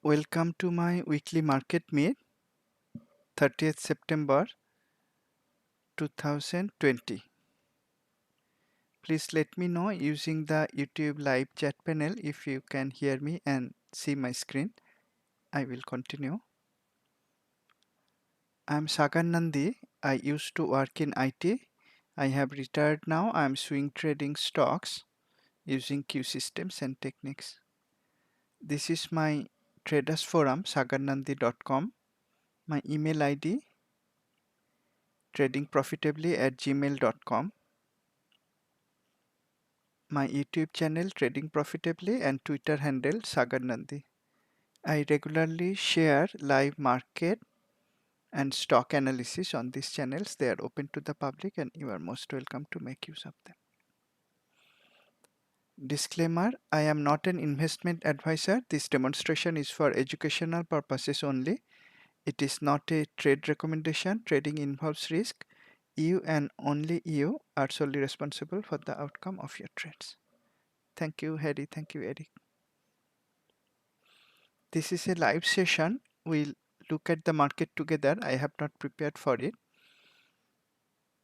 Welcome to my weekly market meet, 30th September 2020. Please let me know using the YouTube live chat panel if you can hear me and see my screen. I will continue. I'm Sagar Nandi. I used to work in IT. I have retired now. I'm swing trading stocks using Q systems and techniques. This is my traders forum, sagarnandi.com. My email ID tradingprofitably@gmail.com. My YouTube channel Trading Profitably and Twitter handle Sagar Nandi. I regularly share live market and stock analysis on these channels. They are open to the public and you are most welcome to make use of them. Disclaimer, I am not an investment advisor. This demonstration is for educational purposes only. It is not a trade recommendation. Trading involves risk. You and only you are solely responsible for the outcome of your trades. Thank you, Harry. Thank you, Eric. This is a live session. We'll look at the market together. I have not prepared for it.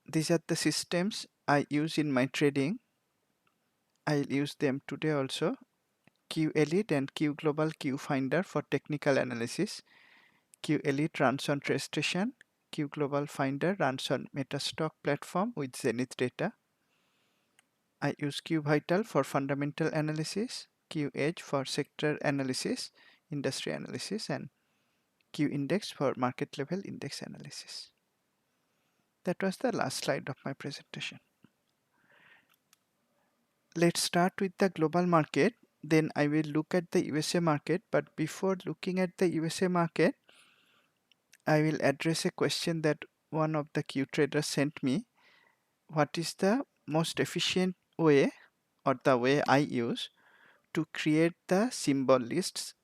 These are the systems I use in my trading. I'll use them today also. Q Elite and Q Global Q Finder for technical analysis. Q Elite runs on TradeStation. Q Global Finder runs on Metastock platform with Zenith data. I use Q Vital for fundamental analysis, Q Edge for sector analysis, industry analysis, and Q Index for market level index analysis. That was the last slide of my presentation. Let's start with the global market. Then I will look at the USA market. But before looking at the USA market, I will address a question that one of the Q traders sent me. What is the most efficient way, or the way I use, to create the symbol lists,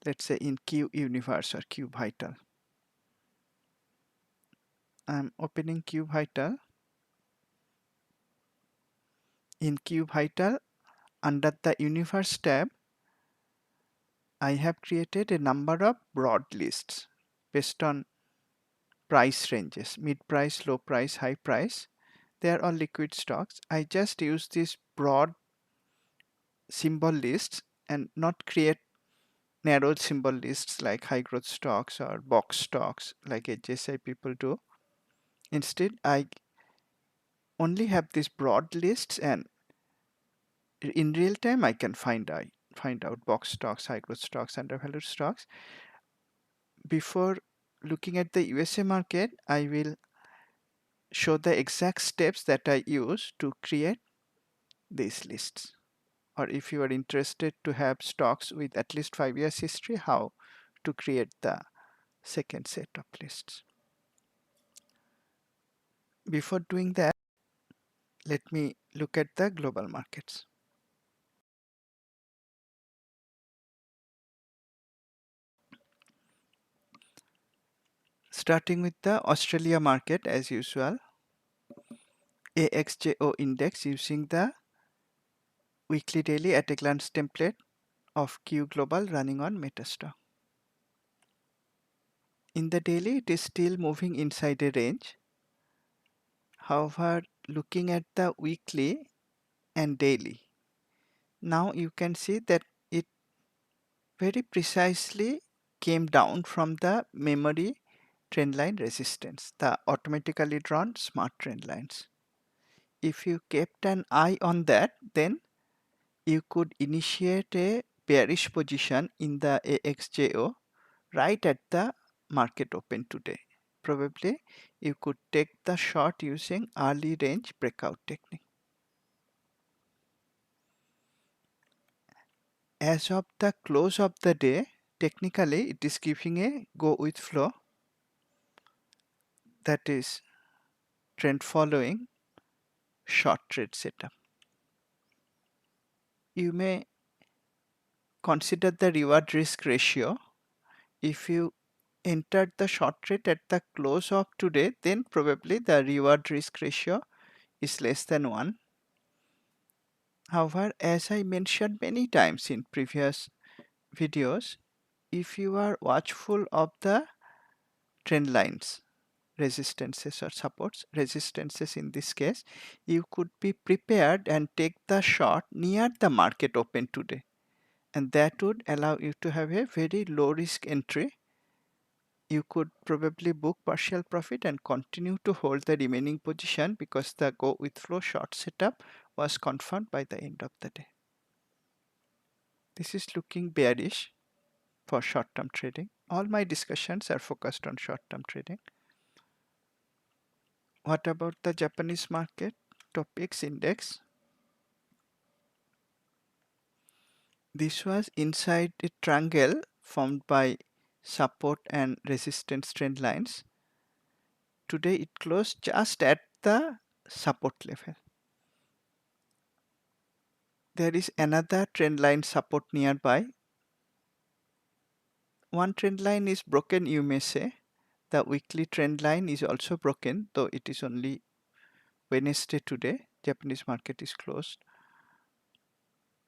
let's say in Q Universe or Q Vital? I'm opening Q Vital. In Q Vital, under the Universe tab, I have created a number of broad lists based on price ranges, mid price, low price, high price. They are all liquid stocks. I just use these broad symbol lists and not create narrow symbol lists like high growth stocks or box stocks like HSI people do. Instead, I only have these broad lists, and in real time I can find out box stocks, high growth stocks, undervalued stocks. Before looking at the USA market, I will show the exact steps that I use to create these lists. Or if you are interested to have stocks with at least 5 years history, how to create the second set of lists. Before doing that, let me look at the global markets. Starting with the Australia market as usual, AXJO index using the weekly daily at a glance template of Q Global running on Metastock. In the daily, it is still moving inside a range. However, looking at the weekly and daily, now you can see that it very precisely came down from the memory trendline resistance, the automatically drawn smart trend lines. If you kept an eye on that, then you could initiate a bearish position in the AXJO right at the market open today. Probably you could take the short using early range breakout technique. As of the close of the day, technically it is giving a go with flow, that is trend following short trade setup. You may consider the reward risk ratio. If you entered the short trade at the close of today, then probably the reward risk ratio is less than 1. However, as I mentioned many times in previous videos, if you are watchful of the trend lines, resistances or supports, resistances in this case, you could be prepared and take the short near the market open today. And that would allow you to have a very low risk entry. You could probably book partial profit and continue to hold the remaining position because the go with flow short setup was confirmed by the end of the day. This is looking bearish for short-term trading. All my discussions are focused on short-term trading. What about the Japanese market? Topics index. This was inside a triangle formed by support and resistance trend lines. Today it closed just at the support level. There is another trend line support nearby. One trend line is broken, you may say. The weekly trend line is also broken, though it is only Wednesday today. Japanese market is closed.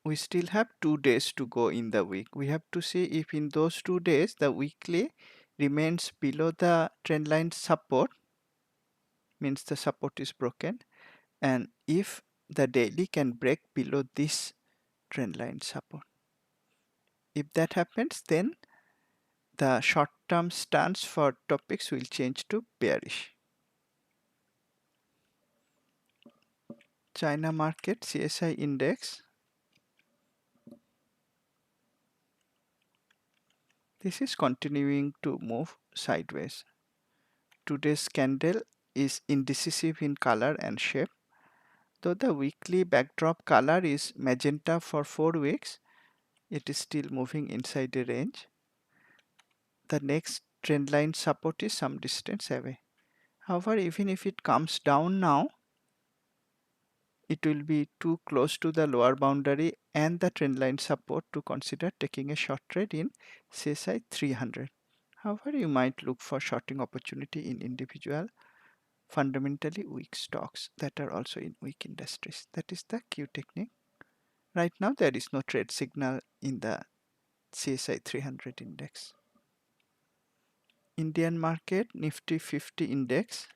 We still have 2 days to go in the week. We have to see if in those 2 days the weekly remains below the trend line support, means the support is broken, and if the daily can break below this trend line support. If that happens, then the short-term stance for topics will change to bearish. China market CSI index. This is continuing to move sideways. Today's candle is indecisive in color and shape. Though the weekly backdrop color is magenta for 4 weeks, it is still moving inside a range. The next trend line support is some distance away. However, even if it comes down now, it will be too close to the lower boundary and the trend line support to consider taking a short trade in CSI 300. However, you might look for shorting opportunity in individual fundamentally weak stocks that are also in weak industries. That is the Q technique. Right now there is no trade signal in the CSI 300 index. Indian market Nifty 50 index.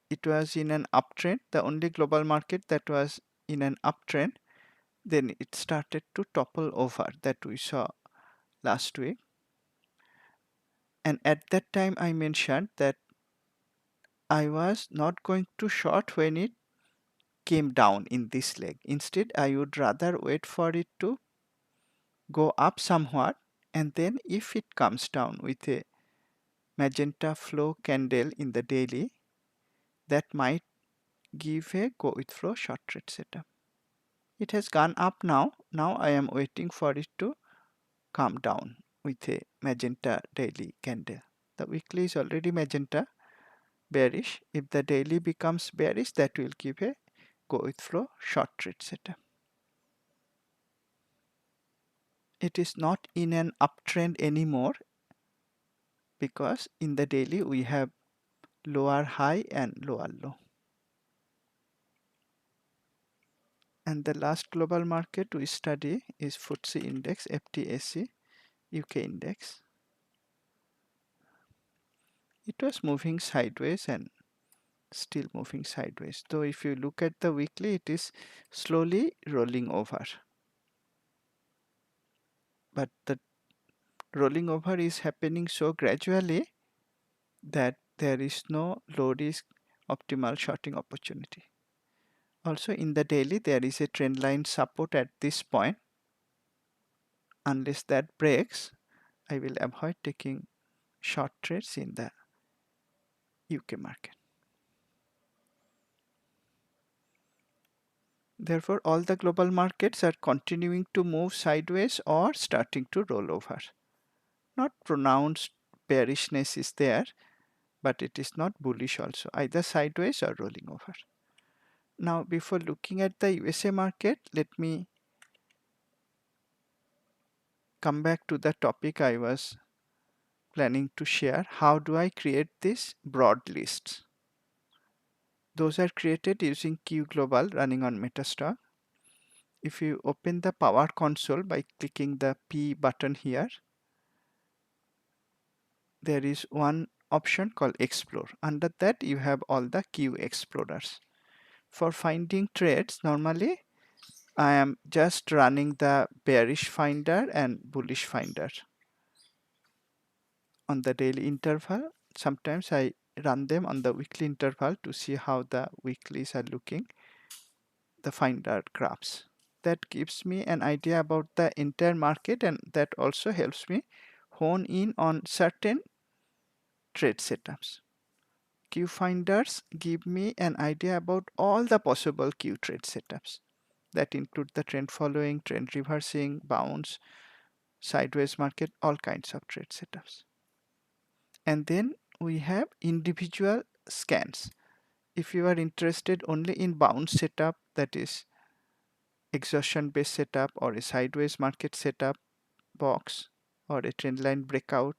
It was in an uptrend, the only global market that was in an uptrend. Then it started to topple over, that we saw last week. And at that time I mentioned that I was not going to short when it came down in this leg. Instead, I would rather wait for it to go up somewhat, and then if it comes down with a magenta flow candle in the daily, that might give a go with flow short trade setup. It has gone up now. Now I am waiting for it to come down with a magenta daily candle. The weekly is already magenta, bearish. If the daily becomes bearish, that will give a go with flow short trade setup. It is not in an uptrend anymore because in the daily we have lower high and lower low. And the last global market we study is FTSE index, FTSE UK index. It was moving sideways and still moving sideways. Though if you look at the weekly, it is slowly rolling over. But the rolling over is happening so gradually that there is no low risk optimal shorting opportunity. Also in the daily, there is a trend line support at this point. Unless that breaks, I will avoid taking short trades in the UK market. Therefore, all the global markets are continuing to move sideways or starting to roll over. Not pronounced bearishness is there, but it is not bullish also, either sideways or rolling over. Now, before looking at the USA market, let me come back to the topic I was planning to share. How do I create these broad lists? Those are created using Q Global running on Metastock. If you open the Power Console by clicking the P button here, there is one option called Explore. Under that, you have all the Q explorers. For finding trades, normally I am just running the bearish finder and bullish finder on the daily interval. Sometimes I run them on the weekly interval to see how the weeklies are looking, the finder graphs. That gives me an idea about the entire market, and that also helps me hone in on certain trade setups. Q finders give me an idea about all the possible Q trade setups that include the trend following, trend reversing, bounce, sideways market, all kinds of trade setups. And then we have individual scans. If you are interested only in bounce setup, that is exhaustion based setup, or a sideways market setup box, or a trend line breakout,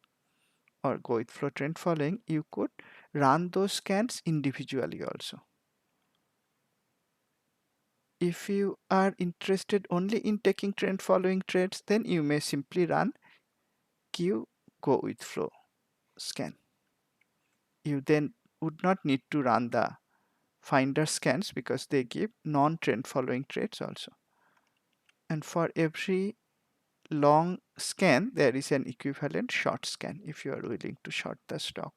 or go with flow trend following, you could run those scans individually also. If you are interested only in taking trend following trades, then you may simply run Q go with flow scan. You then would not need to run the finder scans because they give non-trend following trades also. And for every long scan, there is an equivalent short scan if you are willing to short the stock.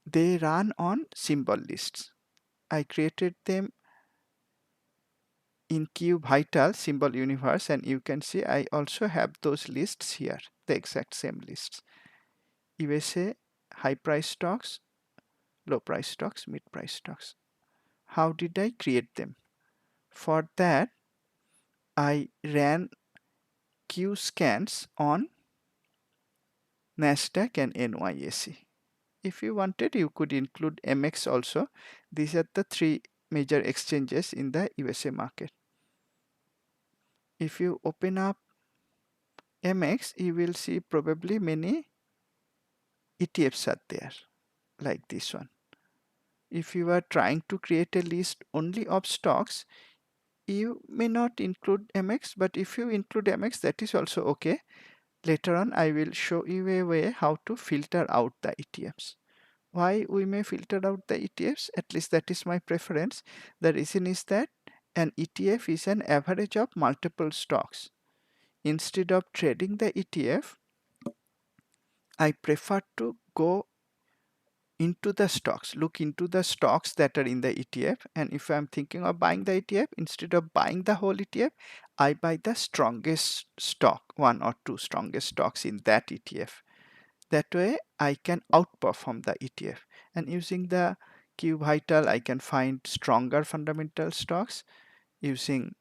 They run on symbol lists. I created them in Q Vital symbol universe, and you can see I also have those lists here, the exact same lists. USA high price stocks, low price stocks, mid price stocks. How did I create them? For that, I ran Q scans on NASDAQ and NYSE. If you wanted, you could include MX also. These are the three major exchanges in the USA market. If you open up MX, you will see probably many ETFs are there, like this one. If you are trying to create a list only of stocks, you may not include MX, but if you include MX, that is also okay. Later on, I will show you a way how to filter out the ETFs. Why we may filter out the ETFs, at least that is my preference. The reason is that an ETF is an average of multiple stocks. Instead of trading the ETF, I prefer to go into the stocks, look into the stocks that are in the ETF. And if I'm thinking of buying the ETF, instead of buying the whole ETF, I buy the strongest stock, one or two strongest stocks in that ETF. That way I can outperform the ETF. And using the Q Vital, I can find stronger fundamental stocks. Using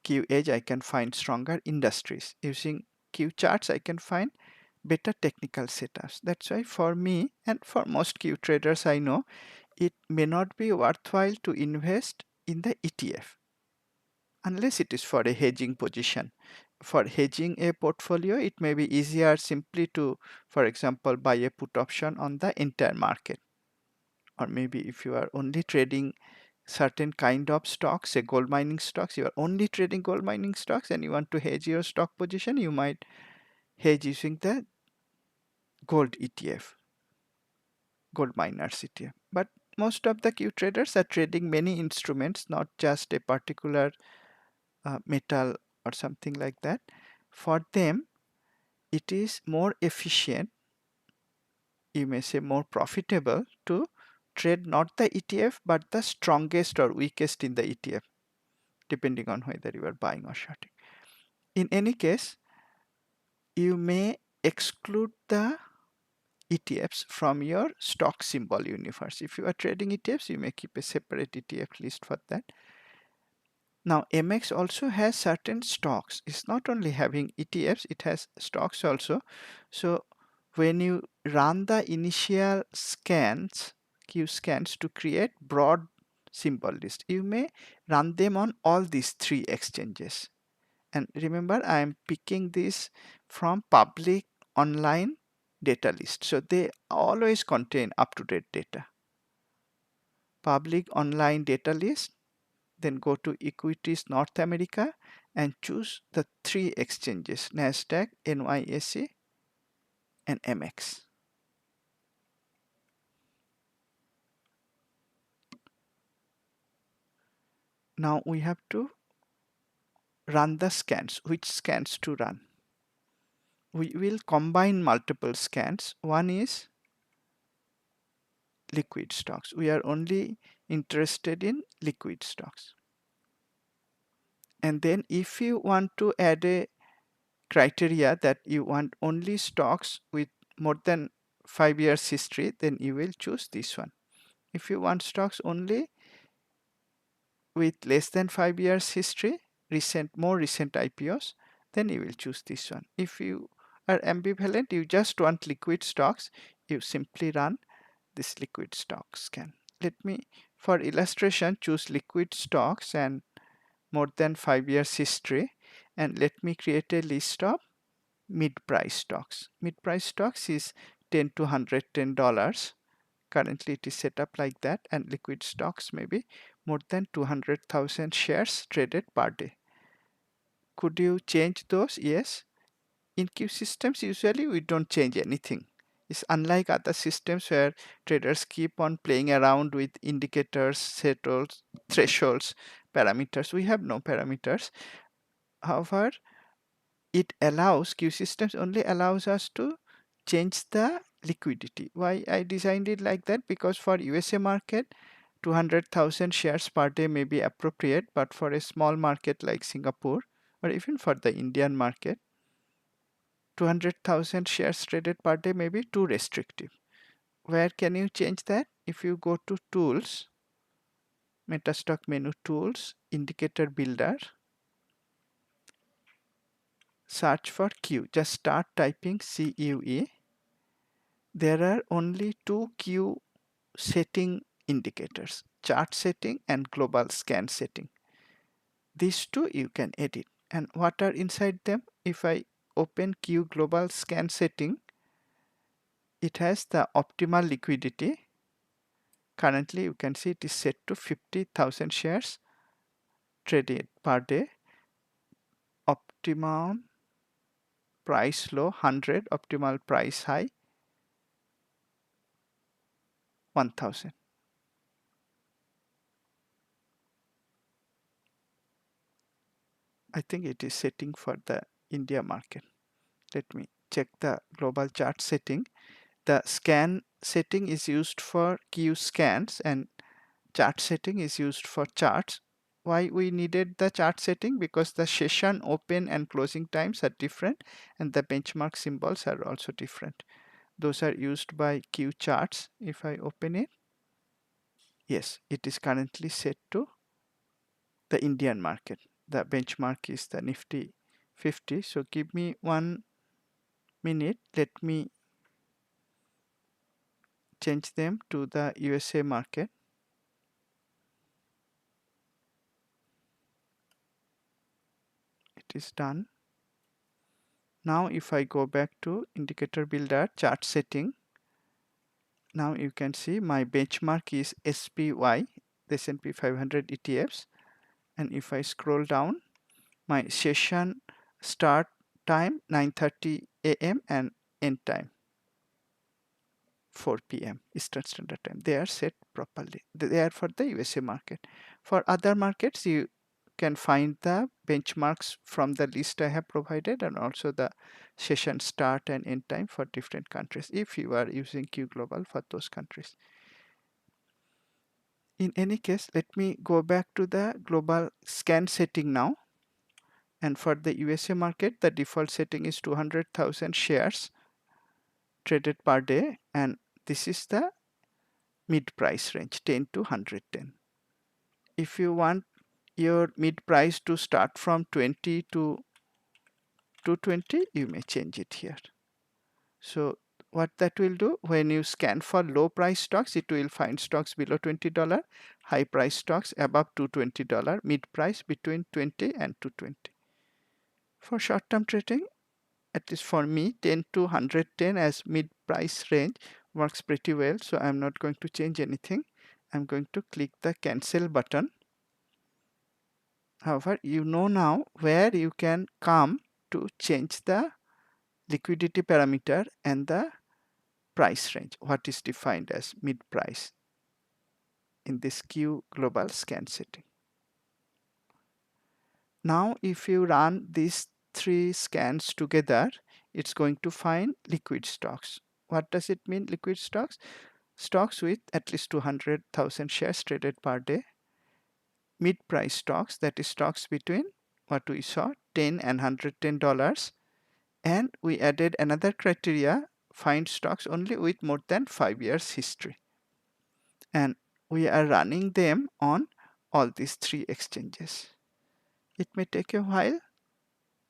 Q Edge, I can find stronger industries. Using Q charts, I can find better technical setups. That's why for me and for most Q traders I know, it may not be worthwhile to invest in the ETF unless it is for a hedging position. For hedging a portfolio, it may be easier simply to, for example, buy a put option on the entire market. Or maybe if you are only trading certain kind of stocks, say gold mining stocks, you are only trading gold mining stocks and you want to hedge your stock position, you might hedge using the gold ETF, gold miners ETF. But most of the Q traders are trading many instruments, not just a particular metal or something like that. For them, it is more efficient, you may say more profitable, to trade not the ETF but the strongest or weakest in the ETF, depending on whether you are buying or shorting. In any case, you may exclude the ETFs from your stock symbol universe. If you are trading ETFs, you may keep a separate ETF list for that. Now, MX also has certain stocks. It's not only having ETFs, it has stocks also. So when you run the initial scans, Q scans, to create broad symbol list, you may run them on all these three exchanges. And remember, I am picking this from public online data list. So they always contain up-to-date data. Public online data list, then go to Equities North America and choose the three exchanges, NASDAQ, NYSE, and MX. Now we have to run the scans. Which scans to run? We will combine multiple scans. One is liquid stocks. We are only interested in liquid stocks. And then if you want to add a criteria that you want only stocks with more than 5 years history, then you will choose this one. If you want stocks only with less than 5 years history, more recent IPOs, then you will choose this one. If you are ambivalent, you just want liquid stocks, you simply run this liquid stock scan. Let me, for illustration, choose liquid stocks and more than 5 years history, and let me create a list of mid-price stocks. Mid-price stocks is $10 to $110. Currently it is set up like that, and liquid stocks maybe more than 200,000 shares traded per day. Could you change those? Yes. In Q systems, usually we don't change anything. It's unlike other systems where traders keep on playing around with indicators, settles, thresholds, parameters. We have no parameters. However, Q systems only allows us to change the liquidity. Why I designed it like that? Because for USA market, 200,000 shares per day may be appropriate, but for a small market like Singapore, or even for the Indian market, 200,000 shares traded per day may be too restrictive. Where can you change that? If you go to Tools, Metastock menu Tools, Indicator Builder, search for Q. Just start typing CUE. There are only two Q setting indicators, chart setting and global scan setting. These two you can edit. And what are inside them? If I open Q global scan setting, it has the optimal liquidity. Currently you can see it is set to 50,000 shares traded per day. Optimum price low 100, optimal price high 1000. I think it is setting for the India market. Let me check the global chart setting. The scan setting is used for Q scans and chart setting is used for charts. Why we needed the chart setting? Because the session open and closing times are different and the benchmark symbols are also different. Those are used by Q charts. If I open it, yes, it is currently set to the Indian market. The benchmark is the Nifty 50. So give me 1 minute. Let me change them to the USA market. It is done. Now if I go back to indicator builder chart setting, now you can see my benchmark is SPY, the S&P 500 ETFs. And if I scroll down, my session start time 9:30 a.m. and end time 4 p.m. Eastern Standard Time. They are set properly. They are for the USA market. For other markets, you can find the benchmarks from the list I have provided and also the session start and end time for different countries if you are using Q Global for those countries. In any case, let me go back to the global scan setting now. And for the USA market, the default setting is 200,000 shares traded per day, and this is the mid price range 10 to 110. If you want your mid price to start from 20 to 220, you may change it here. So what that will do, when you scan for low price stocks, it will find stocks below $20, high price stocks above $220, mid price between 20 and 220. For short term trading, at least for me, 10 to 110 as mid price range works pretty well. So I'm not going to change anything. I'm going to click the cancel button. However, you know now where you can come to change the liquidity parameter and the price range, what is defined as mid price in this Q global scan setting. Now if you run these three scans together, it's going to find liquid stocks. What does it mean, liquid stocks? Stocks with at least 200,000 shares traded per day. Mid price stocks, that is stocks between what we saw, $10 and $110. And we added another criteria, find stocks only with more than 5 years history. And we are running them on all these three exchanges. It may take a while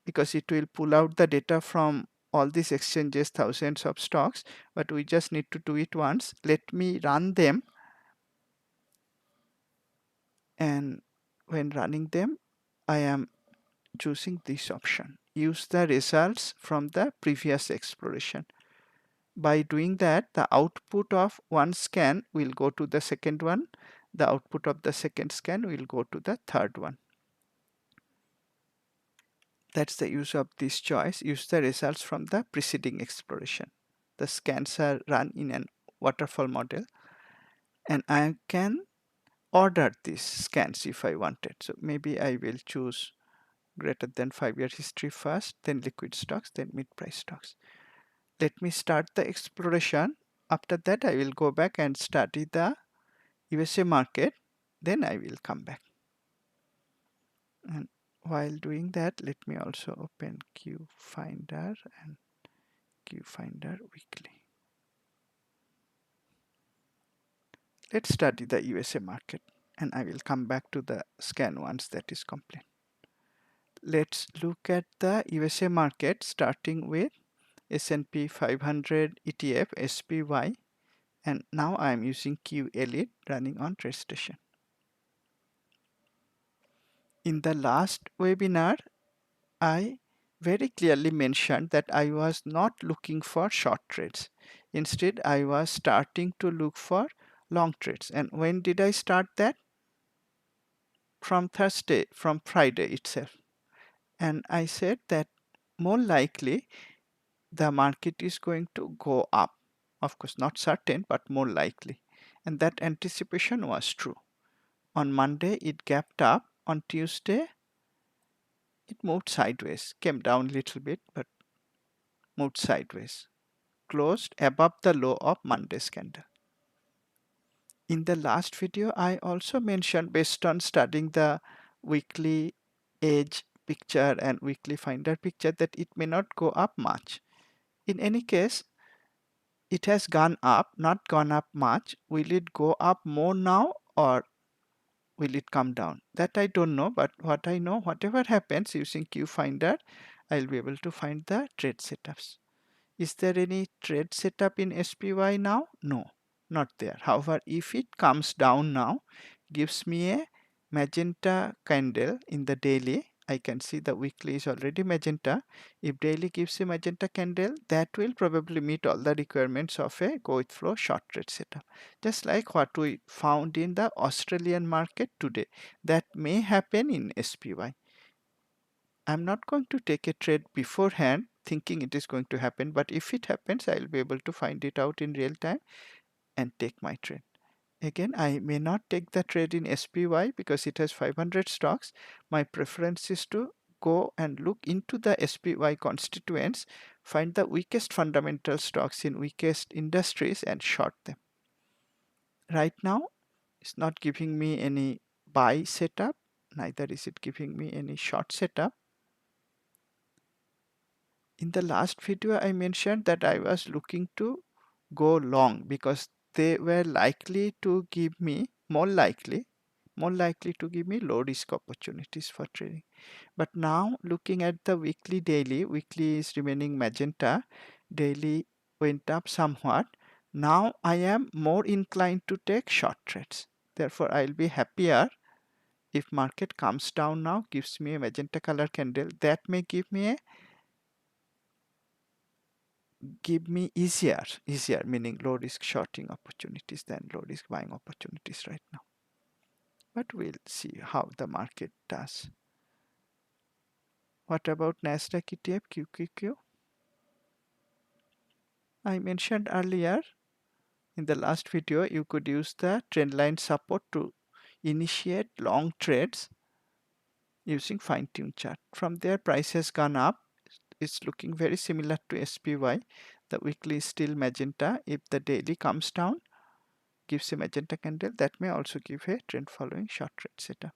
because it will pull out the data from all these exchanges, thousands of stocks, but we just need to do it once. Let me run them, and when running them, I am choosing this option, use the results from the previous exploration. By doing that, the output of one scan will go to the second one, the output of the second scan will go to the third one. That's the use of this choice, use the results from the preceding exploration. The scans are run in an waterfall model, and I can order these scans if I wanted. So maybe I will choose greater than 5-year history first, then liquid stocks, then mid price stocks. Let me start the exploration. After that, I will go back and study the USA market, then I will come back. And while doing that, let me also open Q Finder and Q Finder weekly. Let's study the USA market, and I will come back to the scan once that is complete. Let's look at the USA market starting with S&P 500 ETF SPY, and now I am using Q Elite running on TradeStation. In the last webinar, I very clearly mentioned that I was not looking for short trades. Instead, I was starting to look for long trades. And when did I start that? From Friday itself. And I said that more likely the market is going to go up. Of course, not certain, but more likely. And that anticipation was true. On Monday, it gapped up. On Tuesday, it moved sideways, came down a little bit, but moved sideways, closed above the low of Monday's candle. In the last video, I also mentioned, based on studying the weekly edge picture and weekly finder picture, that it may not go up much. In any case, it has gone up, not gone up much. Will it go up more now, or will it come down? That I don't know, but what I know, whatever happens using Q Finder, I'll be able to find the trade setups. Is there any trade setup in SPY now? No, not there. However, if it comes down now, gives me a magenta candle in the daily, I can see the weekly is already magenta. If daily gives a magenta candle, that will probably meet all the requirements of a go with flow short trade setup. Just like what we found in the Australian market today. That may happen in SPY. I'm not going to take a trade beforehand thinking it is going to happen, but if it happens, I'll be able to find it out in real time and take my trade. Again, I may not take the trade in SPY because it has 500 stocks. My preference is to go and look into the SPY constituents, find the weakest fundamental stocks in weakest industries and short them. Right now, it's not giving me any buy setup, neither is it giving me any short setup. In the last video, I mentioned that I was looking to go long because they were likely to give me more likely to give me low risk opportunities for trading. But now looking at the weekly is remaining magenta, daily went up somewhat. Now I am more inclined to take short trades. Therefore, I'll be happier if market comes down now, gives me a magenta color candle. That may give me easier meaning low risk shorting opportunities than low risk buying opportunities right now. But we'll see how the market does. What about Nasdaq ETF QQQ? I mentioned earlier in the last video, you could use the trendline support to initiate long trades using fine-tune chart. From there, price has gone up. It's looking very similar to SPY. The weekly is still magenta. If the daily comes down, gives a magenta candle, that may also give a trend following short trade setup.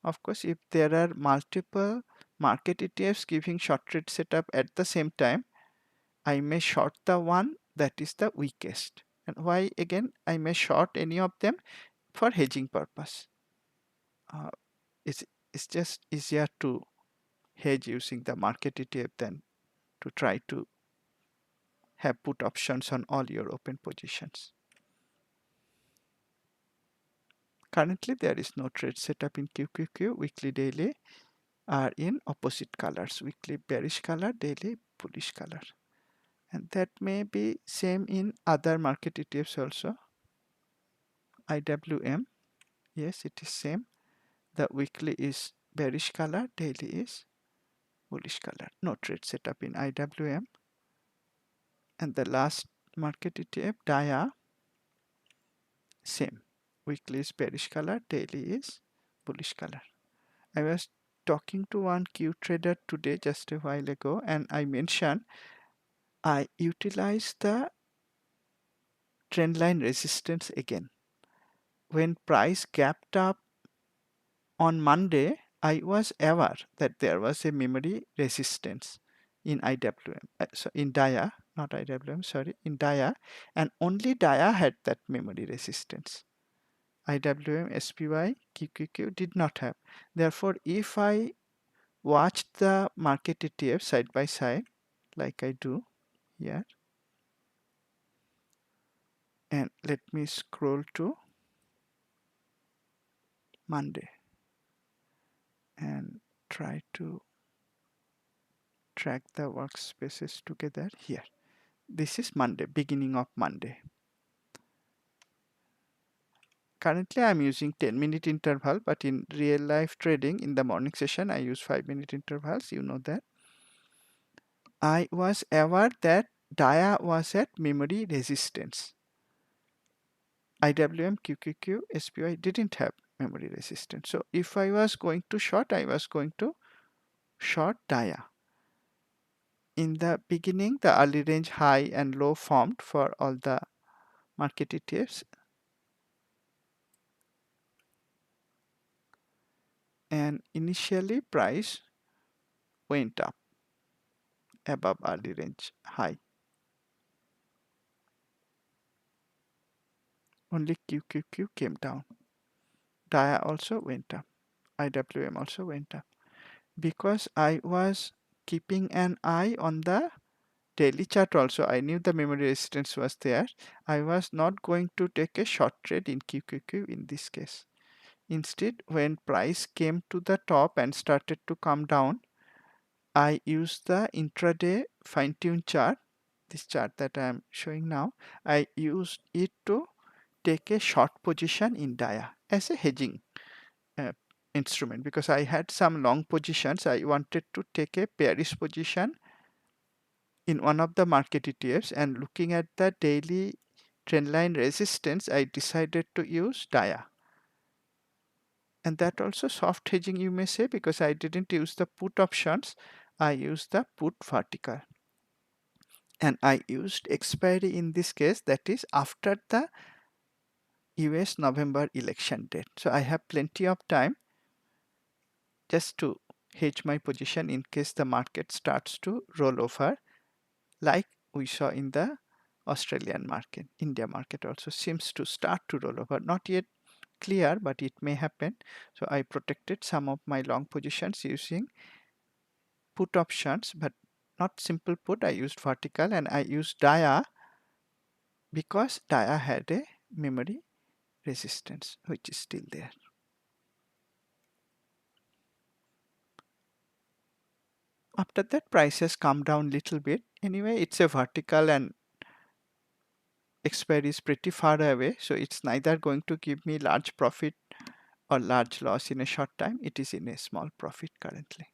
Of course, if there are multiple market ETFs giving short trade setup at the same time, I may short the one that is the weakest. And why again I may short any of them? For hedging purpose. Uh, it's, it's just easier to hedge using the market ETF than to try to have put options on all your open positions. Currently there is no trade setup in QQQ. Weekly, daily are in opposite colors. Weekly bearish color, daily bullish color. And that may be same in other market ETFs also. IWM, yes, it is same. The weekly is bearish color, daily is bullish color. No trade setup in IWM. And the last market ETF, DIA, same. Weekly is bearish color, daily is bullish color. I was talking to one Q trader today just a while ago, and I mentioned I utilized the trendline resistance again. When price gapped up on Monday, I was aware that there was a memory resistance in IWM, so in DIA, not IWM, sorry, in DIA, and only DIA had that memory resistance. IWM, SPY, QQQ did not have. Therefore, if I watched the market ETF side by side, like I do here, and let me scroll to Monday and try to track the workspaces together here. This is Monday, beginning of Monday. Currently I'm using 10-minute interval, but in real life trading in the morning session I use 5-minute intervals, you know that. I was aware that DIA was at memory resistance. IWM, QQQ, SPY didn't have memory resistance. So if I was going to short, I was going to short DIA. In the beginning, the early range high and low formed for all the market ETFs. And initially price went up above early range high. Only QQQ came down. DIA also went up. IWM also went up. Because I was keeping an eye on the daily chart also, I knew the memory resistance was there. I was not going to take a short trade in QQQ in this case. Instead, when price came to the top and started to come down, I used the intraday fine-tune chart, this chart that I am showing now. I used it to take a short position in DIA as a hedging uh, instrument, because I had some long positions. I wanted to take a bearish position in one of the market ETFs, and looking at the daily trendline resistance, I decided to use DIA. And that also soft hedging, you may say, because I didn't use the put options. I used the put vertical. And I used expiry in this case, that is after the US November election date. So I have plenty of time just to hedge my position in case the market starts to roll over, like we saw in the Australian market. India market also seems to start to roll over. Not yet clear, but it may happen. So I protected some of my long positions using put options, but not simple put. I used vertical, and I used DIA because DIA had a memory resistance which is still there. After that, price has come down little bit. Anyway, it's a vertical and expiry is pretty far away, so it's neither going to give me large profit or large loss in a short time. It is in a small profit currently.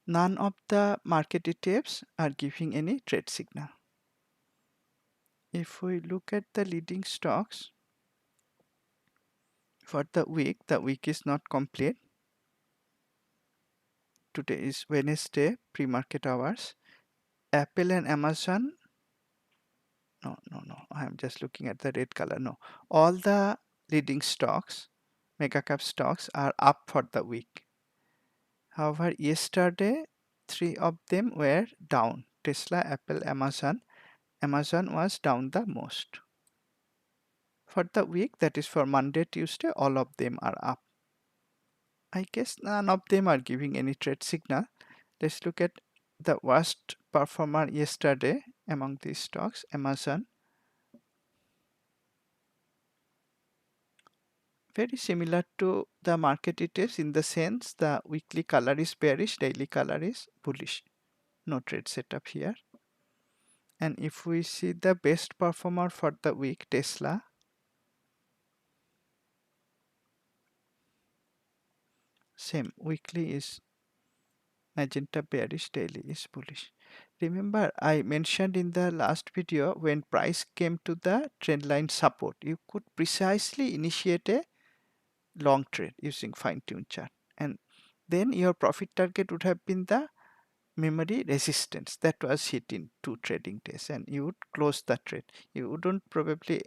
None of the market ETFs are giving any trade signal. If we look at the leading stocks for the week is not complete. Today is Wednesday, pre-market hours. Apple and Amazon, no, I'm just looking at the red color. No, all the leading stocks, mega cap stocks are up for the week. However, yesterday, three of them were down. Tesla, Apple, Amazon. Amazon was down the most. For the week, that is for Monday, Tuesday, all of them are up. I guess none of them are giving any trade signal. Let's look at the worst performer yesterday among these stocks, Amazon. Very similar to the market ETFs in the sense the weekly color is bearish, daily color is bullish. No trade setup here. And if we see the best performer for the week, Tesla, same weekly is magenta bearish, daily is bullish. Remember, I mentioned in the last video when price came to the trendline support, you could precisely initiate a long trade using fine-tuned chart, and then your profit target would have been the memory resistance that was hit in 2 trading days, and you would close the trade. You wouldn't probably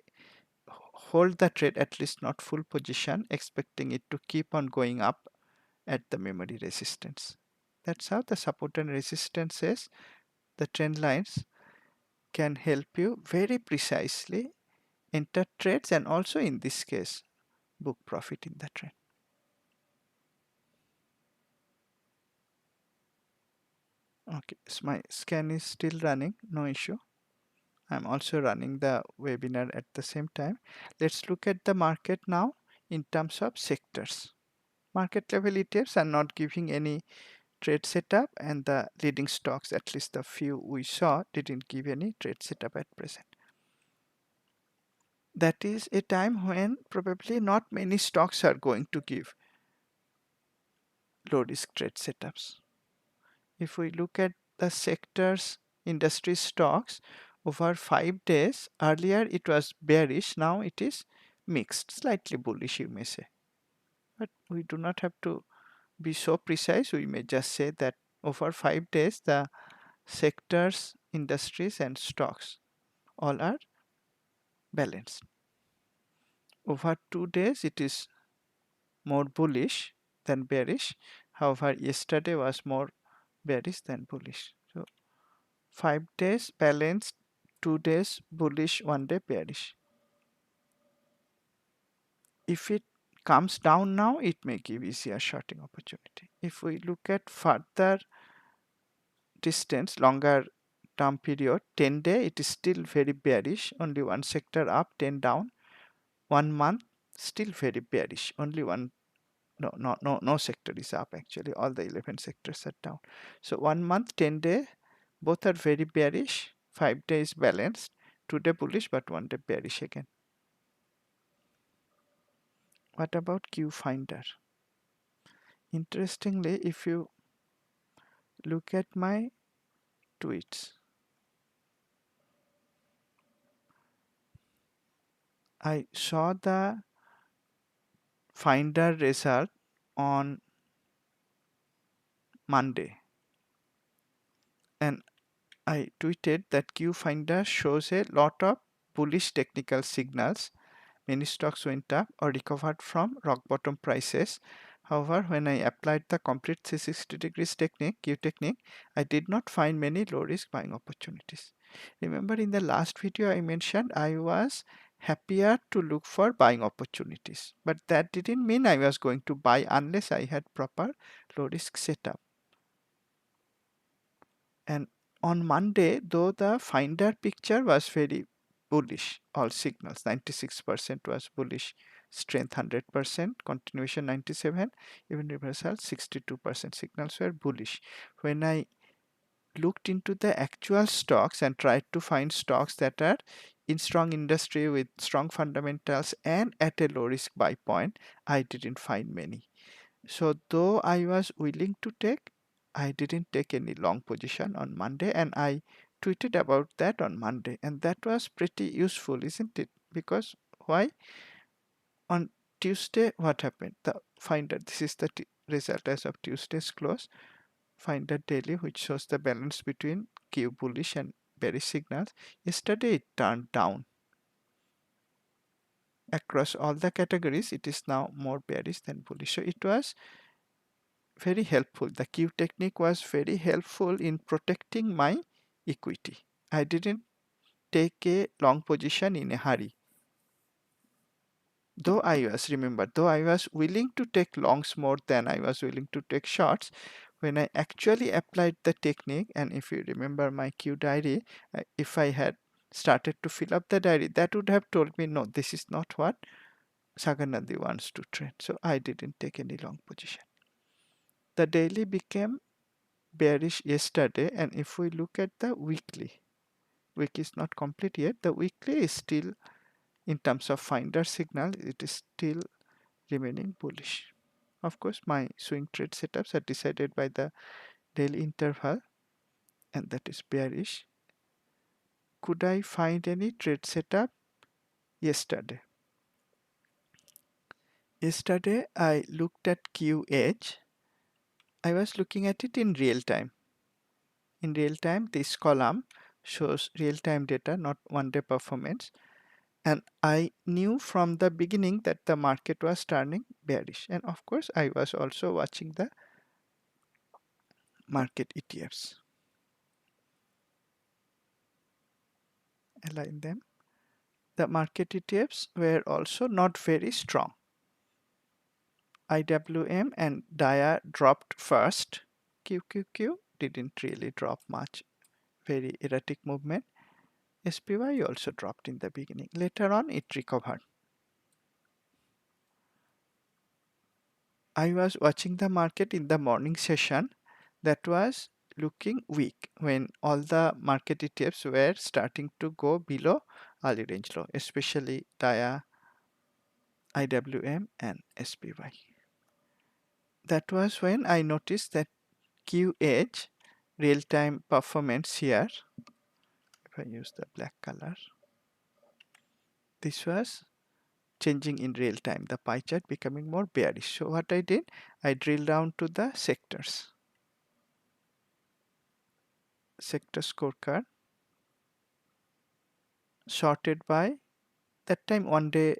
hold the trade, at least not full position, expecting it to keep on going up at the memory resistance. That's how the support and resistances, the trend lines, can help you very precisely enter trades and also in this case book profit in the trend. Okay, so my scan is still running, no issue. I'm also running the webinar at the same time. Let's look at the market now in terms of sectors. Market level ETFs are not giving any trade setup, and the leading stocks, at least the few we saw, didn't give any trade setup at present. That is a time when probably not many stocks are going to give low risk trade setups. If we look at the sectors, industry stocks over 5 days, earlier it was bearish, now it is mixed, slightly bullish you may say. But we do not have to be so precise, we may just say that over 5 days the sectors, industries and stocks all are balanced. Over 2 days it is more bullish than bearish. However, yesterday was more bearish than bullish. So 5 days balanced, 2 days bullish, 1 day bearish. If it comes down now, it may give easier shorting opportunity. If we look at further distance, longer term period, 10 day, it is still very bearish, only one sector up, 10 down. 1 month, still very bearish, only one, no sector is up actually, all the 11 sectors are down. So 1 month, 10 day, both are very bearish, 5 days balanced, 2 day bullish, but 1 day bearish again. What about Q Finder? Interestingly, if you look at my tweets, I saw the Finder result on Monday, and I tweeted that Q Finder shows a lot of bullish technical signals. Many stocks went up or recovered from rock bottom prices. However, when I applied the complete 360 degrees technique, Q technique, I did not find many low risk buying opportunities. Remember in the last video I mentioned I was happier to look for buying opportunities, but that didn't mean I was going to buy unless I had proper low risk setup. And on Monday, though the Finder picture was very bullish, all signals 96% was bullish, strength 100%, continuation 97, even reversal 62% signals were bullish. When I looked into the actual stocks and tried to find stocks that are in strong industry with strong fundamentals and at a low risk buy point, I didn't find many. So though I was willing to take I didn't take any long position on Monday, and I tweeted about that on Monday, and that was pretty useful, isn't it? Because why? On Tuesday, what happened? The finder, this is the result as of Tuesday's close. Finder daily, which shows the balance between Q bullish and bearish signals. Yesterday it turned down. Across all the categories, it is now more bearish than bullish. So it was very helpful. The Q technique was very helpful in protecting my equity. I didn't take a long position in a hurry. Though I was willing to take longs more than I was willing to take shorts, when I actually applied the technique, and if you remember my Q diary, if I had started to fill up the diary, that would have told me, no, this is not what Saganandi wants to trade. So I didn't take any long position. The daily became bearish yesterday, and if we look at the weekly, week is not complete yet, the weekly is still, in terms of finder signal, it is still remaining bullish. Of course, my swing trade setups are decided by the daily interval, and that is bearish. Could I find any trade setup yesterday? Yesterday, I looked at QH. I was looking at it in real time. In real time, this column shows real time data, not one day performance. And I knew from the beginning that the market was turning bearish. And of course, I was also watching the market ETFs. Align them. The market ETFs were also not very strong. IWM and DIA dropped first. QQQ didn't really drop much. Very erratic movement. SPY also dropped in the beginning. Later on, it recovered. I was watching the market in the morning session that was looking weak when all the market ETFs were starting to go below early range low, especially DIA, IWM, and SPY. That was when I noticed that QH real-time performance here, if I use the black color, this was changing in real time, the pie chart becoming more bearish. So what I did, I drilled down to the sectors. Sector scorecard, sorted by that time one day,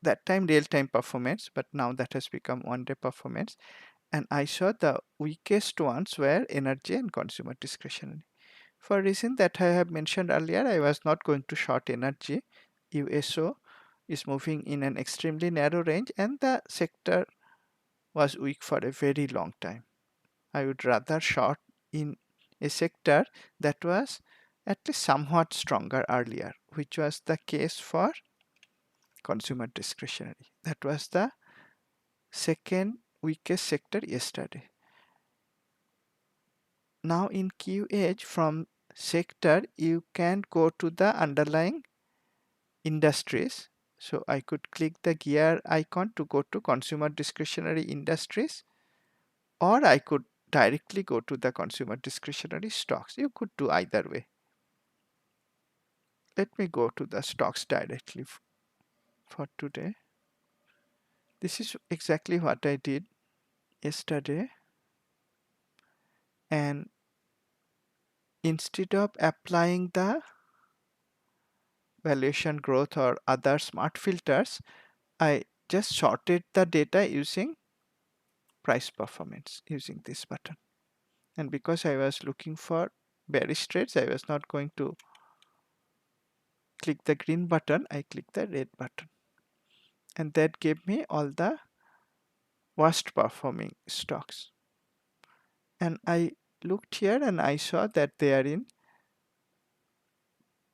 that time real time performance, but now that has become one day performance. And I saw the weakest ones were energy and consumer discretionary. For a reason that I have mentioned earlier, I was not going to short energy. USO is moving in an extremely narrow range, and the sector was weak for a very long time. I would rather short in a sector that was at least somewhat stronger earlier, which was the case for consumer discretionary. That was the second weakest sector yesterday. Now in QH, from sector you can go to the underlying industries. So I could click the gear icon to go to consumer discretionary industries, or I could directly go to the consumer discretionary stocks. You could do either way. Let me go to the stocks directly for today. This is exactly what I did yesterday, and instead of applying the valuation growth or other smart filters, I just sorted the data using price performance using this button. And because I was looking for bearish trades, I was not going to click the green button, I clicked the red button. And that gave me all the worst performing stocks. And I looked here and I saw that they are in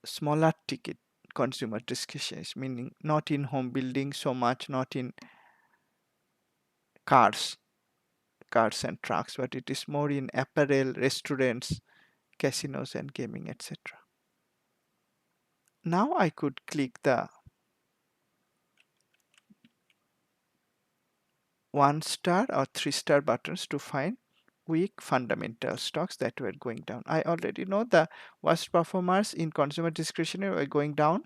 smaller ticket consumer discretionary, meaning not in home building so much, not in cars and trucks, but it is more in apparel, restaurants, casinos and gaming, etc. Now I could click the 1 star or 3 star buttons to find weak fundamental stocks that were going down. I already know the worst performers in consumer discretionary were going down.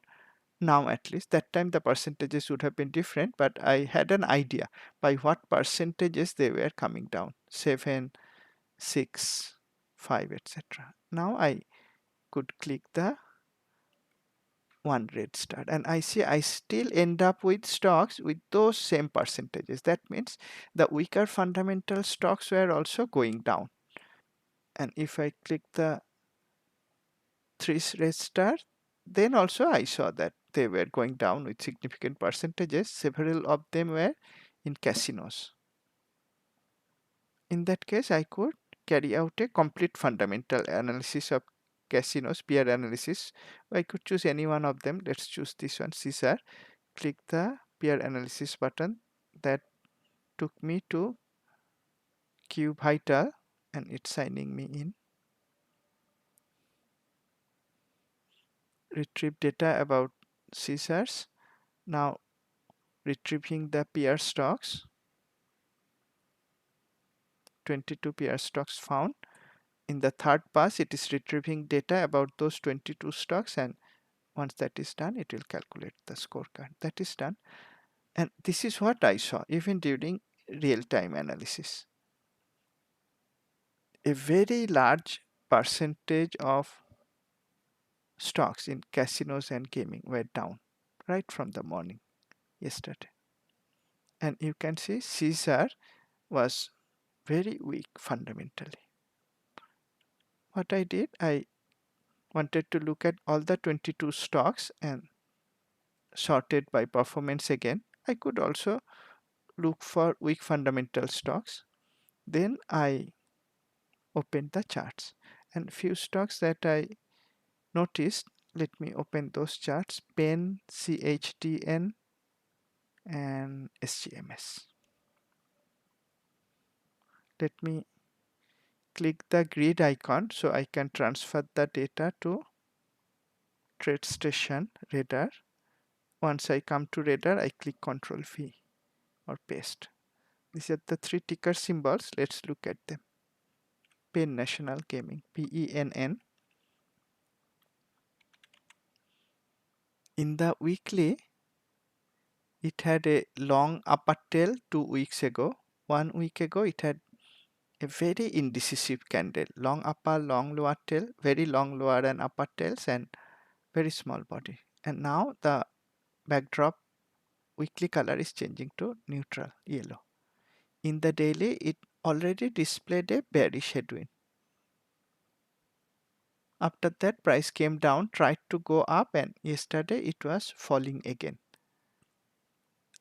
Now at least, that time the percentages would have been different, but I had an idea by what percentages they were coming down. 7, 6, 5, etc. Now I could click the one red star and I see I still end up with stocks with those same percentages. That means the weaker fundamental stocks were also going down. And if I click the three red star, then also I saw that they were going down with significant percentages. Several of them were in casinos. In that case, I could carry out a complete fundamental analysis of casinos, peer analysis. I could choose any one of them. Let's choose this one, Caesar. Click the peer analysis button. That took me to QVital and it's signing me in. Retrieve data about Caesars. Now retrieving the peer stocks. 22 peer stocks found. In the third pass, it is retrieving data about those 22 stocks, and once that is done, it will calculate the scorecard. That is done. And this is what I saw even during real-time analysis. A very large percentage of stocks in casinos and gaming were down right from the morning yesterday. And you can see Caesar was very weak fundamentally. What I did, I wanted to look at all the 22 stocks and sorted by performance again. I could also look for weak fundamental stocks. Then I opened the charts and few stocks that I noticed. Let me open those charts. PEN, CHDN and SGMS. Let me click the grid icon so I can transfer the data to TradeStation radar. Once I come to radar, I click Ctrl V or paste. These are the three ticker symbols. Let's look at them. PEN National Gaming, PENN. In the weekly, it had a long upper tail 2 weeks ago. 1 week ago, it had a very indecisive candle. Long upper, long lower tail, very long lower and upper tails, and very small body. And now the backdrop weekly color is changing to neutral yellow. In the daily, it already displayed a bearish headwind. After that, price came down, tried to go up, and yesterday it was falling again.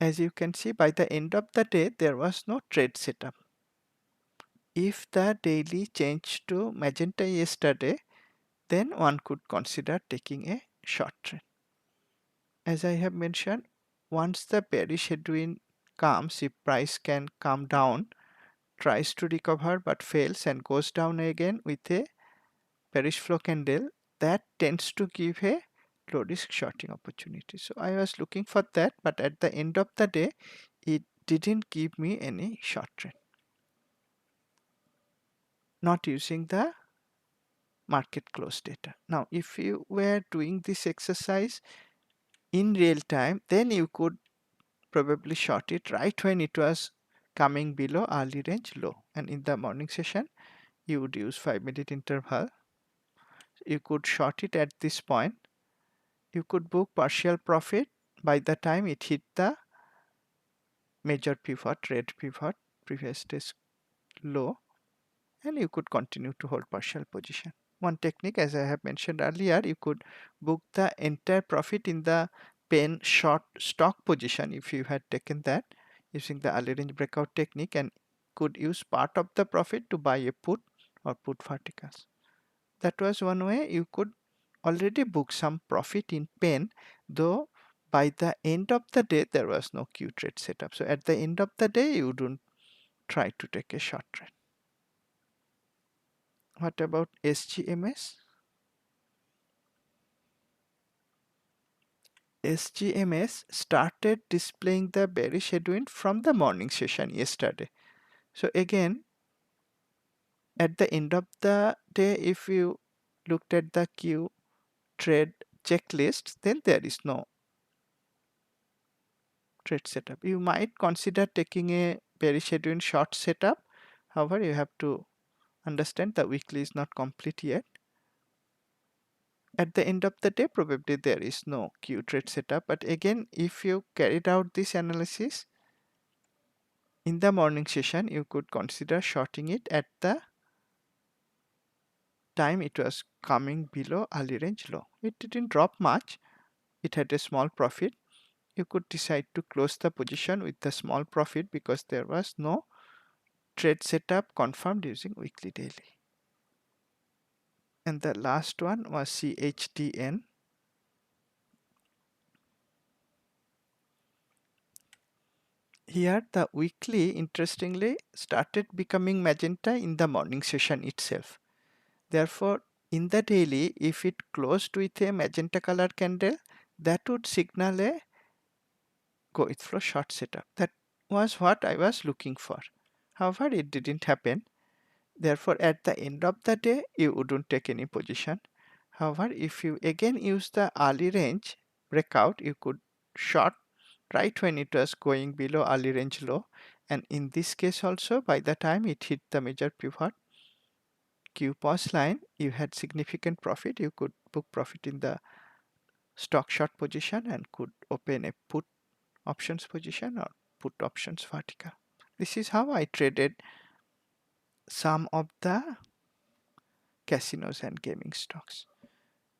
As you can see, by the end of the day, there was no trade setup. If the daily changed to magenta yesterday, then one could consider taking a short trade. As I have mentioned, once the bearish headwind comes, if price can come down, tries to recover but fails and goes down again with a bearish flow candle, that tends to give a low risk shorting opportunity. So I was looking for that, but at the end of the day, it didn't give me any short trade. Not using the market close data. Now, if you were doing this exercise in real time, then you could probably short it right when it was coming below early range low. And in the morning session, you would use 5-minute interval. You could short it at this point. You could book partial profit by the time it hit the major pivot, red pivot, previous day's low, and you could continue to hold partial position. One technique, as I have mentioned earlier, you could book the entire profit in the pen short stock position if you had taken that using the early range breakout technique, and could use part of the profit to buy a put or put verticals. That was one way you could already book some profit in pen, though by the end of the day there was no Q trade setup. So at the end of the day you don't try to take a short trade. What about SGMS? SGMS started displaying the bearish headwind from the morning session yesterday. So again, At the end of the day, if you looked at the Q trade checklist, then there is no trade setup. You might consider taking a peri-scheduled short setup. However, you have to understand the weekly is not complete yet. At the end of the day, probably there is no Q trade setup. But again, if you carried out this analysis in the morning session, you could consider shorting it at the time it was coming below early range low. It didn't drop much. It had a small profit. You could decide to close the position with the small profit because there was no trade setup confirmed using weekly daily. And the last one was CHDN. Here the weekly interestingly started becoming magenta in the morning session itself. Therefore, in the daily, if it closed with a magenta color candle, that would signal a go with flow short setup. That was what I was looking for. However, it didn't happen. Therefore, at the end of the day, you wouldn't take any position. However, if you again use the early range breakout, you could short right when it was going below early range low. And in this case also, by the time it hit the major pivot Q pause line, you had significant profit. You could book profit in the stock short position and could open a put options position or put options vertical. This is how I traded some of the casinos and gaming stocks.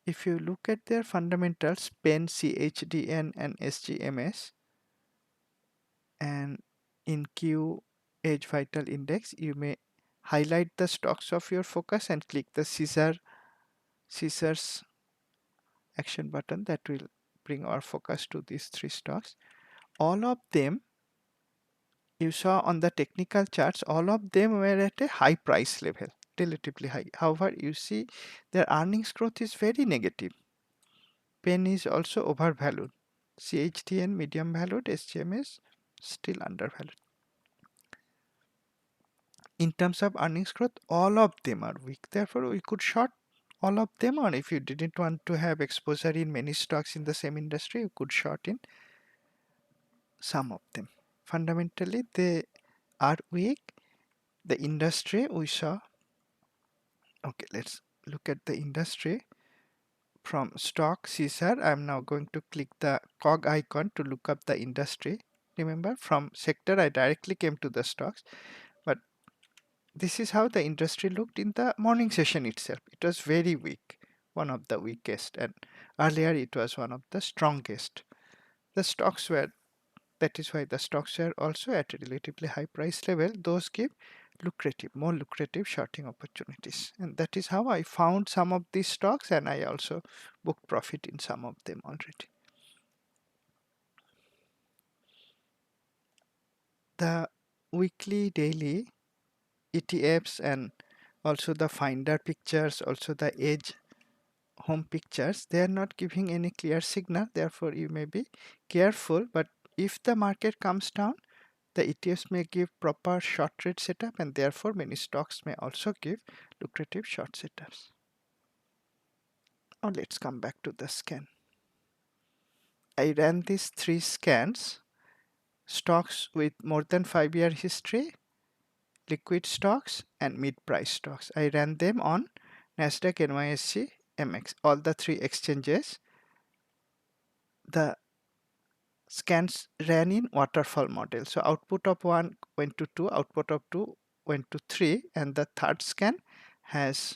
If you look at their fundamentals, PEN, CHDN and SGMS, and in Q Edge Vital Index, you may highlight the stocks of your focus and click the scissors action button. That will bring our focus to these three stocks. All of them you saw on the technical charts, all of them were at a high price level, relatively high. However, you see their earnings growth is very negative. PEN is also overvalued. CHTN medium valued, SGMS still undervalued. In terms of earnings growth, all of them are weak. Therefore, we could short all of them, or if you didn't want to have exposure in many stocks in the same industry, you could short in some of them. Fundamentally, they are weak. The industry we saw. Okay, let's look at the industry. From stock Caesar, I'm now going to click the cog icon to look up the industry. Remember, from sector I directly came to the stocks, but this is how the industry looked in the morning session itself. It was very weak, one of the weakest, and earlier it was one of the strongest. The stocks were, that is why the stocks were also at a relatively high price level. Those give more lucrative shorting opportunities. And that is how I found some of these stocks, and I also booked profit in some of them already. The weekly, daily ETFs and also the finder pictures, also the edge home pictures, they are not giving any clear signal. Therefore, you may be careful. But if the market comes down, the ETFs may give proper short trade setup, and therefore many stocks may also give lucrative short setups. Now let's come back to the scan. I ran these three scans: stocks with more than 5-year history, liquid stocks, and mid-price stocks. I ran them on Nasdaq, NYSE, MX, all the three exchanges. The scans ran in waterfall model. So output of 1 went to 2, output of 2 went to 3, and the third scan has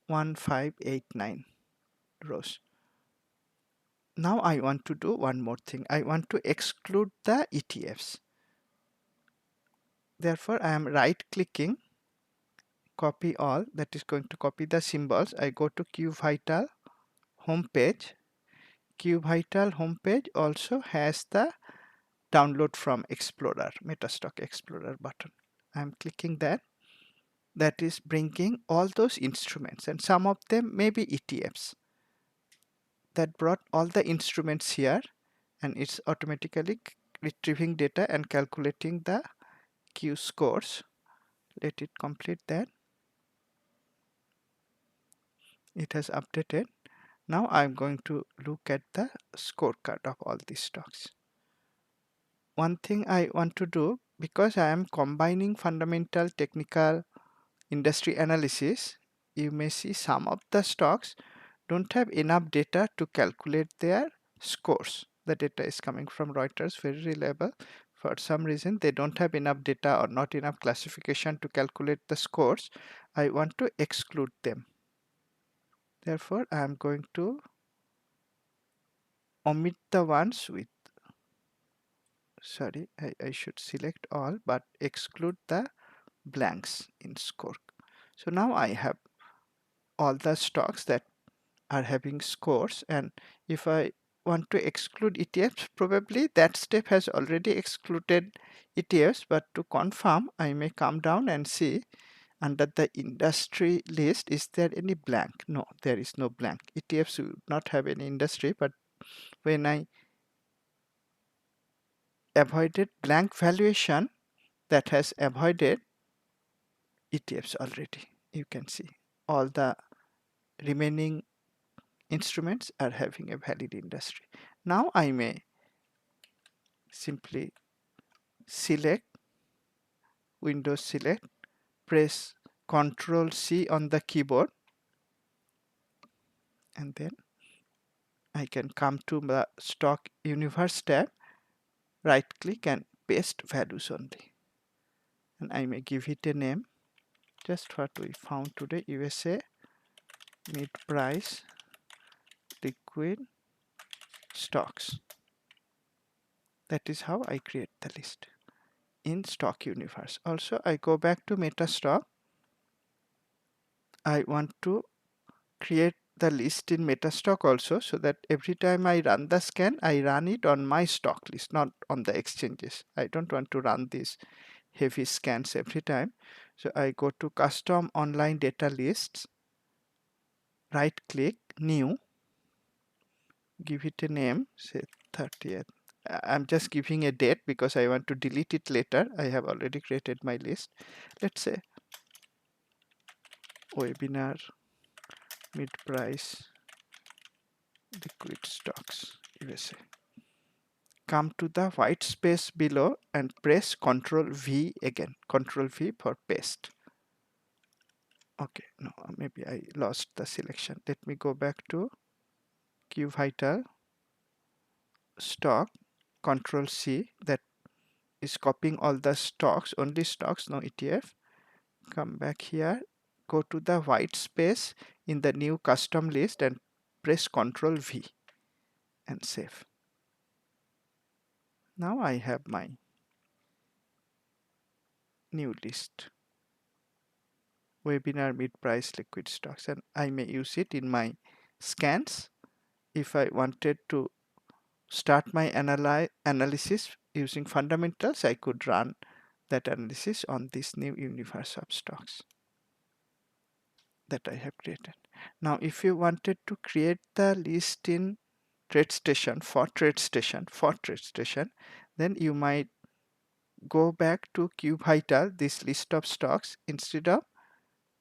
1, 5, 8, 9 rows. Now I want to do one more thing. I want to exclude the ETFs. Therefore, I am right clicking, copy all, that is going to copy the symbols. I go to QVital homepage. QVital homepage also has the download from Explorer, Metastock Explorer button. I am clicking that. That is bringing all those instruments, and some of them may be ETFs. That brought all the instruments here, and it's automatically retrieving data and calculating the Q scores. Let it complete that. it has updated. Now I'm going to look at the scorecard of all these stocks. One thing I want to do, because I am combining fundamental, technical, industry analysis, you may see some of the stocks don't have enough data to calculate their scores. The data is coming from Reuters, very reliable. For some reason, they don't have enough data or not enough classification to calculate the scores. I want to exclude them. Therefore, I am going to omit the ones with, sorry, I should select all, but exclude the blanks in score. So now I have all the stocks that are having scores, and if I want to exclude ETFs, probably that step has already excluded ETFs, but to confirm I may come down and see under the industry list, is there any blank? No, there is no blank. ETFs will not have any industry, but when I avoided blank valuation, that has avoided ETFs already. You can see all the remaining instruments are having a valid industry. Now I may simply select, Windows select, press Ctrl C on the keyboard, and then I can come to the stock universe tab, right click and paste values only, and I may give it a name, just what we found today, USA mid price liquid stocks. That is how I create the list in stock universe. Also, I go back to MetaStock. I want to create the list in MetaStock also, so that every time I run the scan, I run it on my stock list, not on the exchanges. I don't want to run these heavy scans every time. So I go to custom online data lists, right click, new, give it a name, say 30th. I'm just giving a date because I want to delete it later. I have already created my list. Let's say webinar mid price liquid stocks USA. Come to the white space below and press Ctrl V again. Ctrl V for paste. Okay, no, maybe I lost the selection. Let me go back to QVital stock, Ctrl C, that is copying all the stocks, only stocks, no ETF. Come back here, go to the white space in the new custom list and press Ctrl V and save. Now I have my new list, webinar mid price liquid stocks, and I may use it in my scans. If I wanted to start my analysis using fundamentals, I could run that analysis on this new universe of stocks that I have created. Now if you wanted to create the list in TradeStation, then you might go back to QVital, this list of stocks. Instead of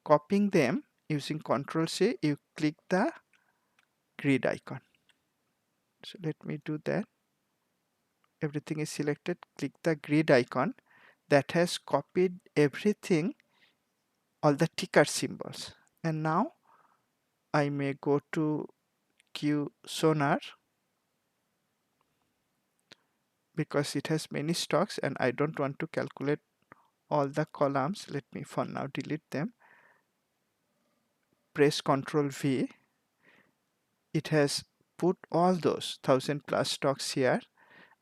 copying them using Ctrl C, you click the grid icon. So let me do that. Everything is selected, click the grid icon that has copied everything, all the ticker symbols. And now I may go to Q Sonar because it has many stocks and I don't want to calculate all the columns. Let me for now delete them. Press Ctrl V. It has put all those 1000+ stocks here.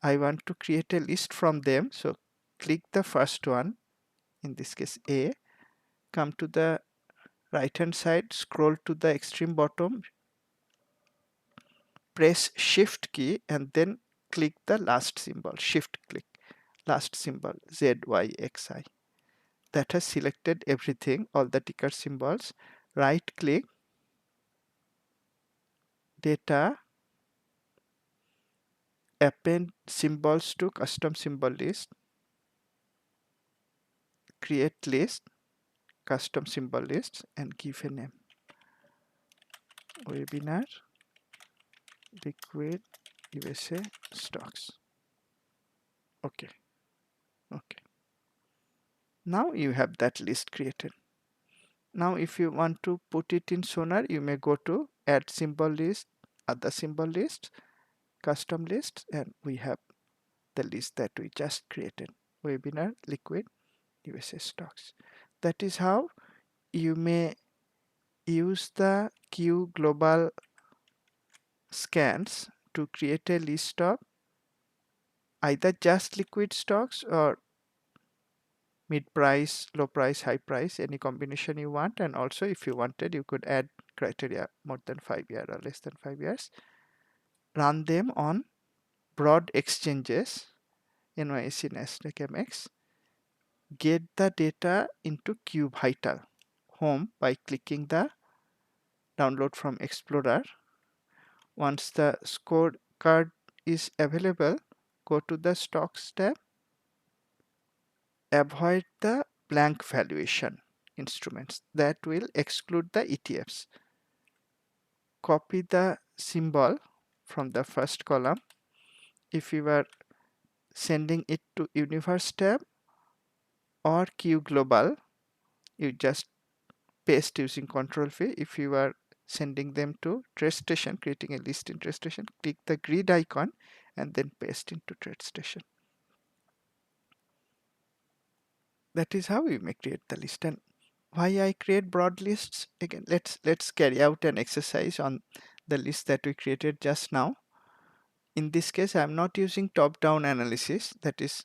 I want to create a list from them. So click the first one, in this case A. Come to the right hand side, scroll to the extreme bottom, press shift key and then click the last symbol, shift click, last symbol ZYXI. That has selected everything, all the ticker symbols. Right click, data, append symbols to custom symbol list, create list, custom symbol lists, and give a name. webinar liquid USA stocks. Okay. Okay. Now you have that list created. Now if you want to put it in Sonar, you may go to add symbol list, other symbol list, custom list, and we have the list that we just created. Webinar liquid USA stocks. That is how you may use the Q global scans to create a list of either just liquid stocks or mid price, low price, high price, any combination you want. And also if you wanted, you could add criteria more than 5 years or less than 5 years. Run them on broad exchanges, NYSE, Nasdaq, MX. Get the data into QVital home by clicking the download from Explorer. Once the scorecard is available, go to the stocks tab. Avoid the blank valuation instruments that will exclude the ETFs. Copy the symbol from the first column. If you are sending it to Universe tab or Q Global, you just paste using Control V. If you are sending them to TradeStation, creating a list in TradeStation, click the grid icon and then paste into TradeStation. That is how you may create the list. And why I create broad lists? Again, let's carry out an exercise on the list that we created just now. In this case, I am not using top-down analysis. That is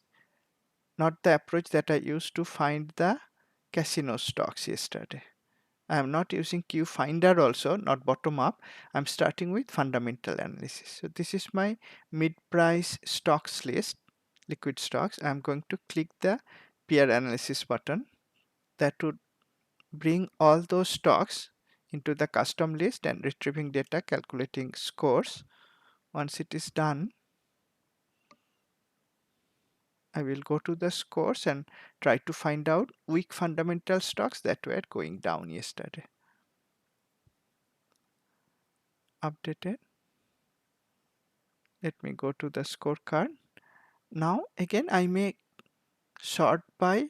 not the approach that I used to find the casino stocks yesterday. I am not using Q Finder also, not bottom up. I'm starting with fundamental analysis. So this is my mid-price stocks list, liquid stocks. I'm going to click the peer analysis button. That would bring all those stocks into the custom list and retrieving data, calculating scores. Once it is done, I will go to the scores and try to find out weak fundamental stocks that were going down yesterday. Updated. Let me go to the scorecard. Now again I may sort by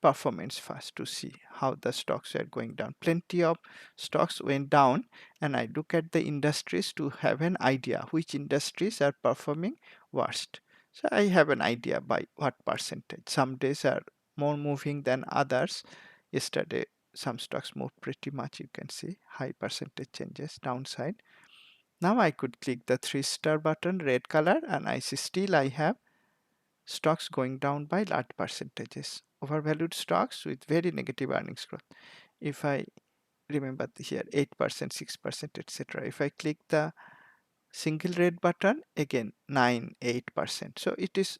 performance first to see how the stocks are going down. Plenty of stocks went down, and I look at the industries to have an idea which industries are performing worst. So I have an idea by what percentage. Some days are more moving than others. Yesterday some stocks moved pretty much, you can see high percentage changes downside. Now I could click the 3-star button, red color, and I see still I have stocks going down by large percentages. Overvalued stocks with very negative earnings growth. If I remember here 8%, 6%, etc. If I click the single red button, again 9, 8%. So it is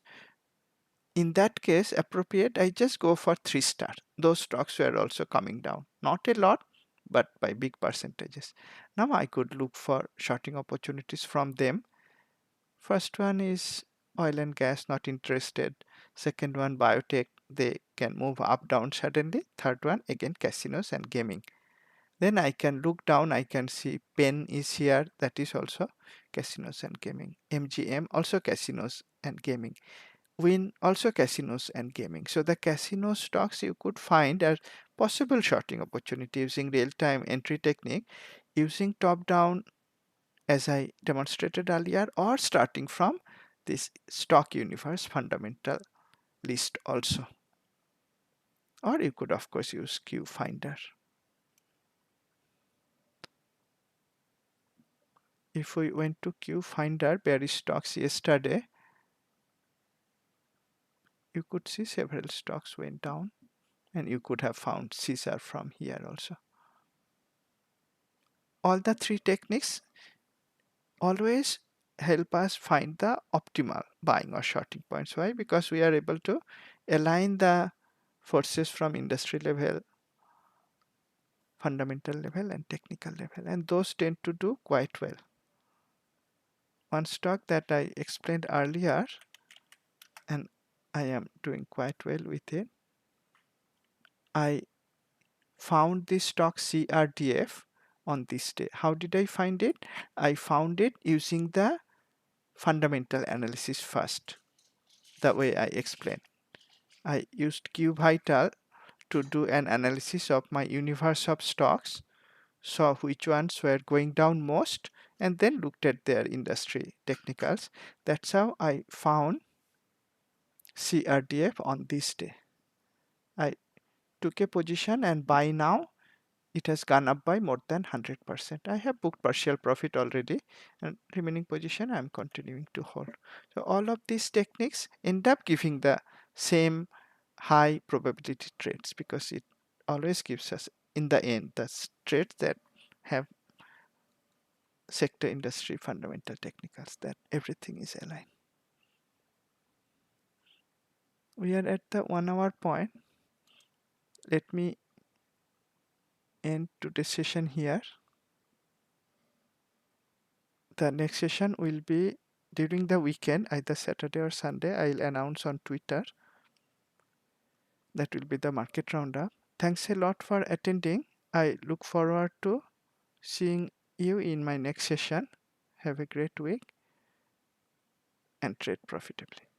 in that case appropriate I just go for 3-star. Those stocks were also coming down. Not a lot, but by big percentages. Now I could look for shorting opportunities from them. First one is oil and gas, not interested. Second one, biotech, they can move up, down suddenly. Third one, again, casinos and gaming. Then I can look down, I can see Penn is here, that is also casinos and gaming. MGM, also casinos and gaming. Win, also casinos and gaming. So the casino stocks you could find as possible shorting opportunity using real-time entry technique, using top-down as I demonstrated earlier, or starting from this stock universe fundamental list also. Or you could of course use Q Finder. If we went to Q Finder, bearish stocks yesterday, you could see several stocks went down, and you could have found Caesar from here also. All the three techniques always help us find the optimal buying or shorting points. Why? Because we are able to align the forces from industry level, fundamental level, and technical level, and those tend to do quite well. One stock that I explained earlier, and I am doing quite well with it, I found this stock CRDF on this day. How did I find it? I found it using the fundamental analysis first, the way I explained. I used QVital to do an analysis of my universe of stocks, saw which ones were going down most, and then looked at their industry technicals. That's how I found CRDF on this day. I took a position, and by now it has gone up by more than 100%. I have booked partial profit already, and remaining position I'm continuing to hold. So all of these techniques end up giving the same high probability trades, because it always gives us in the end the trades that have sector industry fundamental technicals, that everything is aligned. We are at the 1 hour point. Let me end today's session here. The next session will be during the weekend, either Saturday or Sunday. I'll announce on Twitter. That will be the market roundup. Thanks a lot for attending. I look forward to seeing you in my next session. Have a great week and trade profitably.